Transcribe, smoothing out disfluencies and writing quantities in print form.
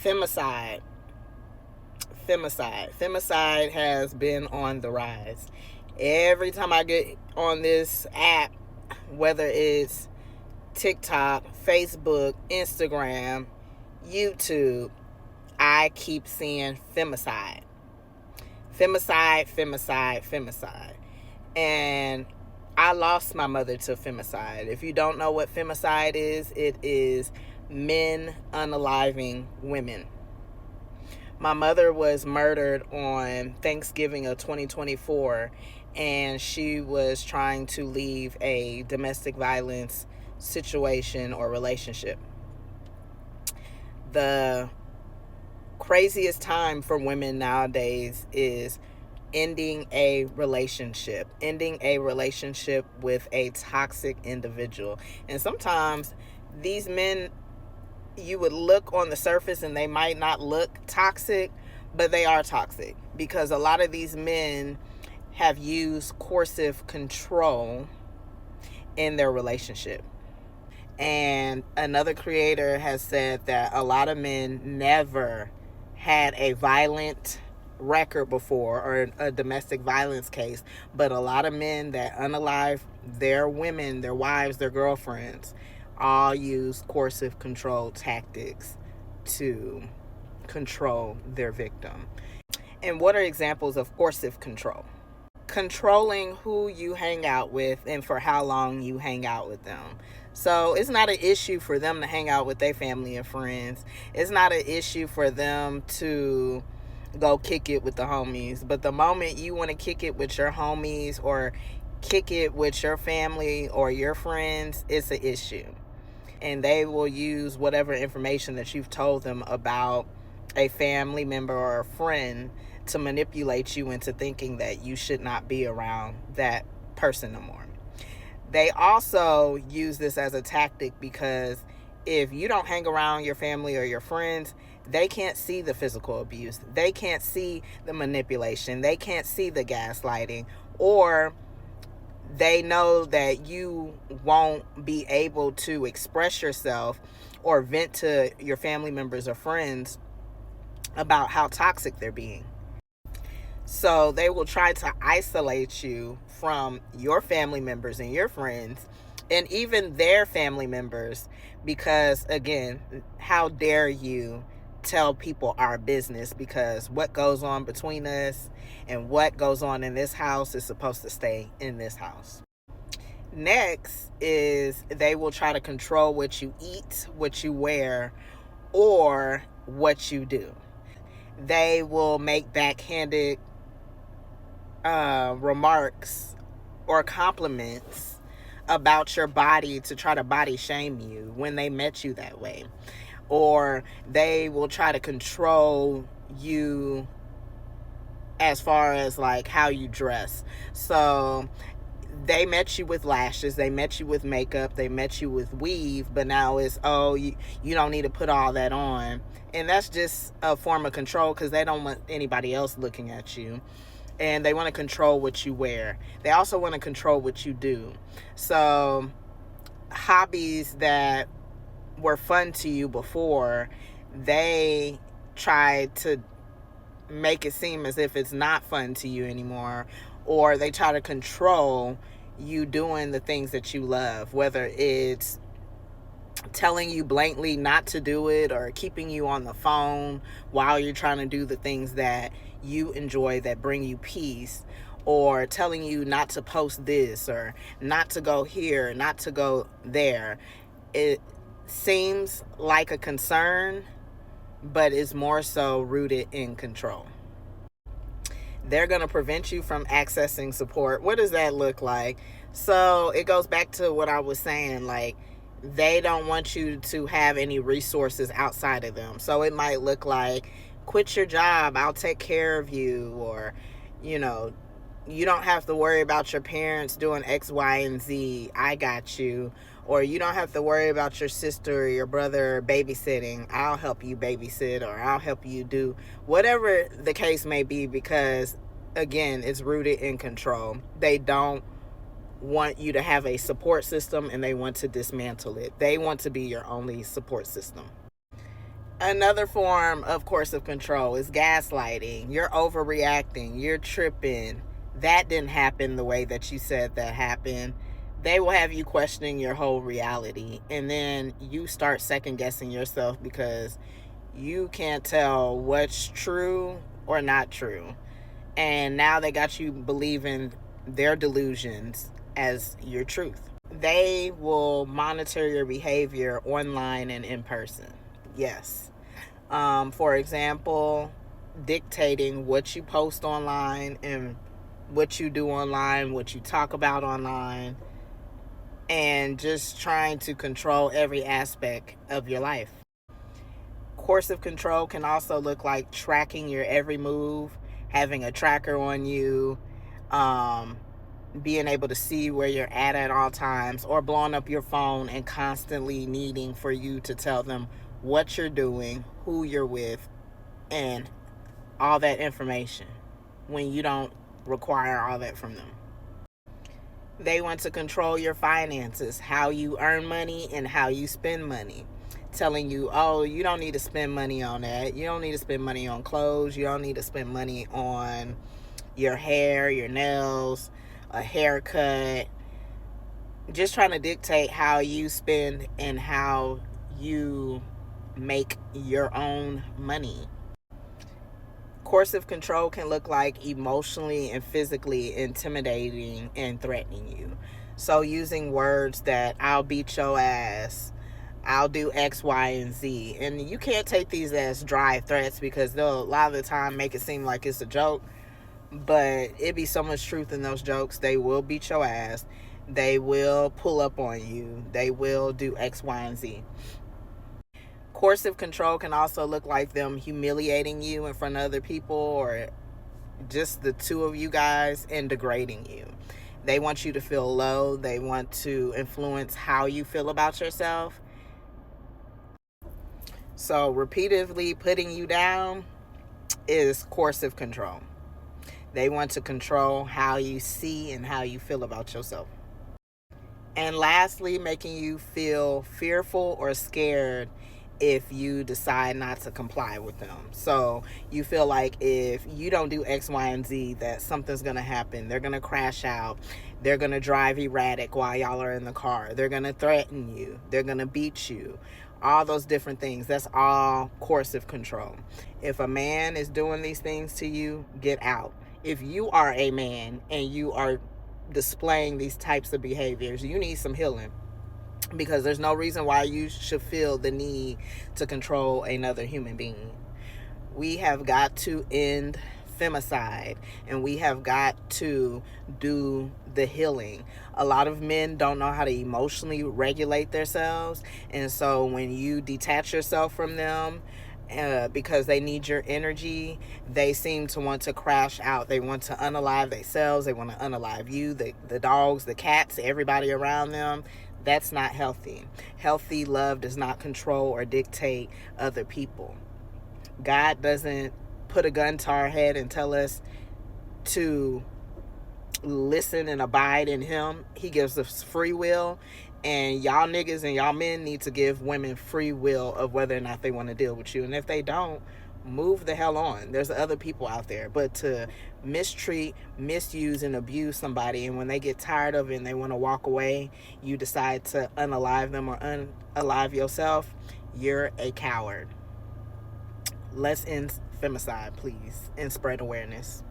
Femicide. Femicide has been on the rise. Every time I get on this app, whether it's TikTok, Facebook, Instagram, YouTube, I keep seeing femicide. Femicide. And I lost my mother to femicide. If you don't know what femicide is, it is men unaliving women. My mother was murdered on Thanksgiving of 2024, and she was trying to leave a domestic violence situation or relationship. The craziest time for women nowadays is ending a relationship with a toxic individual. And sometimes these men, you would look on the surface and they might not look toxic, but they are toxic, because a lot of these men have used coercive control in their relationship. And another creator has said that a lot of men never had a violent record before, or a domestic violence case, but a lot of men that unalive their women, their wives, their girlfriends, all use coercive control tactics to control their victim. And what are examples of coercive control? Controlling who you hang out with and for how long you hang out with them. So it's not an issue for them to hang out with their family and friends. It's not an issue for them to go kick it with the homies. But the moment you want to kick it with your homies or kick it with your family or your friends, it's an issue. And they will use whatever information that you've told them about a family member or a friend to manipulate you into thinking that you should not be around that person no more. They also use this as a tactic because if you don't hang around your family or your friends, they can't see the physical abuse. They can't see the manipulation. They can't see the gaslighting, or they know that you won't be able to express yourself or vent to your family members or friends about how toxic they're being. So they will try to isolate you from your family members and your friends and even their family members, because, again, how dare you tell people our business, because what goes on between us and what goes on in this house is supposed to stay in this house. Next is they will try to control what you eat, what you wear, or what you do. They will make backhanded remarks or compliments about your body to try to body shame you when they met you that way. Or they will try to control you as far as like how you dress. So they met you with lashes, they met you with makeup, they met you with weave, but now it's, oh, you don't need to put all that on. And that's just a form of control, because they don't want anybody else looking at you. And they want to control what you wear. They also want to control what you do. So hobbies that were fun to you before, they try to make it seem as if it's not fun to you anymore, or they try to control you doing the things that you love, whether it's telling you blankly not to do it, or keeping you on the phone while you're trying to do the things that you enjoy that bring you peace, or telling you not to post this, or not to go here, not to go there. It seems like a concern, but it's more so rooted in control. They're going to prevent you from accessing support. What does that look like? So it goes back to what I was saying, like, they don't want you to have any resources outside of them. So it might look like, quit your job, I'll take care of you, or, you don't have to worry about your parents doing X, Y, and Z, I got you. Or you don't have to worry about your sister or your brother babysitting, I'll help you babysit, or I'll help you do whatever the case may be, because, again, it's rooted in control. They don't want you to have a support system, and they want to dismantle it. They want to be your only support system. Another form of coercive control is gaslighting. You're overreacting. You're tripping. That didn't happen the way that you said that happened. They will have you questioning your whole reality. And then you start second guessing yourself because you can't tell what's true or not true. And now they got you believing their delusions as your truth. They will monitor your behavior online and in person. Yes. For example, dictating what you post online and what you do online, what you talk about online, and just trying to control every aspect of your life. Coercive control can also look like tracking your every move, having a tracker on you, being able to see where you're at all times, or blowing up your phone and constantly needing for you to tell them what you're doing, who you're with, and all that information when you don't require all that from them. They want to control your finances, how you earn money and how you spend money. Telling you, oh, you don't need to spend money on that. You don't need to spend money on clothes. You don't need to spend money on your hair, your nails, a haircut. Just trying to dictate how you spend and how you make your own money. Coercive control can look like emotionally and physically intimidating and threatening you. So using words that I'll beat your ass, I'll do X, Y, and Z. And you can't take these as dry threats because they'll a lot of the time make it seem like it's a joke. But it be so much truth in those jokes. They will beat your ass. They will pull up on you. They will do X, Y, and Z. Coercive control can also look like them humiliating you in front of other people or just the two of you guys and degrading you. They want you to feel low. They want to influence how you feel about yourself. So repeatedly putting you down is coercive control. They want to control how you see and how you feel about yourself. And lastly, making you feel fearful or scared if you decide not to comply with them. So you feel like if you don't do X, Y, and Z, that something's going to happen. They're going to crash out. They're going to drive erratic while y'all are in the car. They're going to threaten you. They're going to beat you. All those different things. That's all coercive control. If a man is doing these things to you, get out. If you are a man and you are displaying these types of behaviors, you need some healing. Because there's no reason why you should feel the need to control another human being. We have got to end femicide and we have got to do the healing. A lot of men don't know how to emotionally regulate themselves, and so when you detach yourself from them because they need your energy, they seem to want to crash out. They want to unalive themselves. They want to unalive you, the dogs, the cats, everybody around them. That's not healthy. Healthy love does not control or dictate other people. God doesn't put a gun to our head and tell us to listen and abide in him. He gives us free will, and y'all niggas and y'all men need to give women free will of whether or not they want to deal with you. And if they don't, move the hell on. There's other people out there. But to mistreat, misuse, and abuse somebody, and when they get tired of it and they want to walk away, you decide to unalive them or unalive yourself, you're a coward. Let's end femicide, please, and spread awareness.